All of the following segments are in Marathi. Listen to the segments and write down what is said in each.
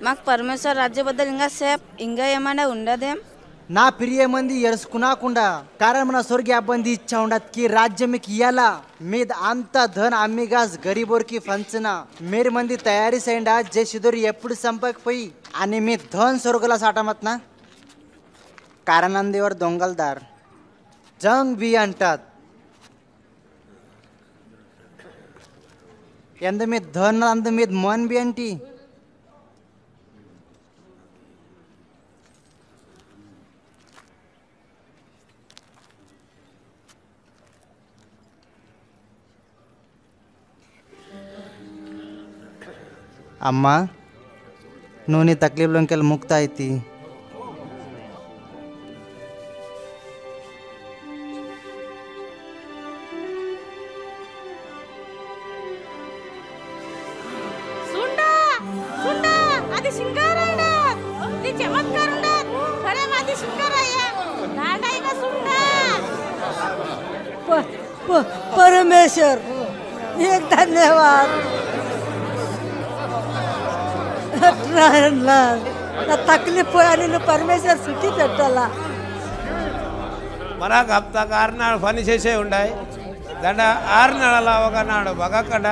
మాకు పరమేశ్వర రాజ్యబద్దలు ఇంకా సేపు ఇంకా ఏమైనా ఉండదేం నా ప్రియ మంది ఎరుసుకున్నాకుండా कारण मला स्वर्गीय बंदी इच्छा उंडात की राज्य में कियाला मेद अंत धन आम्हीगास गरीबोर की फंचना मेरे मंदी तयारी सेंडा जे शिदोरी एప్పుడు संपर्क पई आणि मी धन स्वर्गला साठामत ना कारणंदेवर दोंगलदार जंग बी अंटात यंद मी धन अंद मी मन बी अंटी అమ్మా నువ్వు నీ తక్లీఫ్లోకి వెళ్ళి ముక్త అయితే అది సింగారాయణ నీ చమత్కారం खरे माझी शिंगाराया गाडाई का सुंडा परमेश्वर एक धन्यवाद तकलीफ आणि परमेश्वर सुखी పెట్టాలా మనకు హప్తా ఆరునాడు పని చేసే ఉండాయి దండ 6 నెలల ఒకనాడు బగక్కడ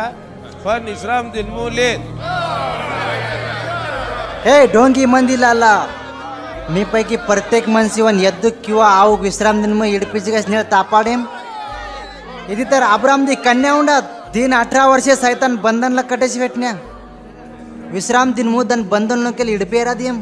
పని విశ్రాంతి దినము లేదు हे ढोंगी मंदिलाला मी पैकी प्रत्येक मनसीवन यद्दू किंवा आऊक विश्राम दिन मग इडपीची स्नेह तापाडेम इथे तर अब्रामदी कन्या उंडात दिन 18 वर्षे सैतान बंधनला कटेच भेटण्या विश्राम दिन मुदन बंधन केली इडपेरा देम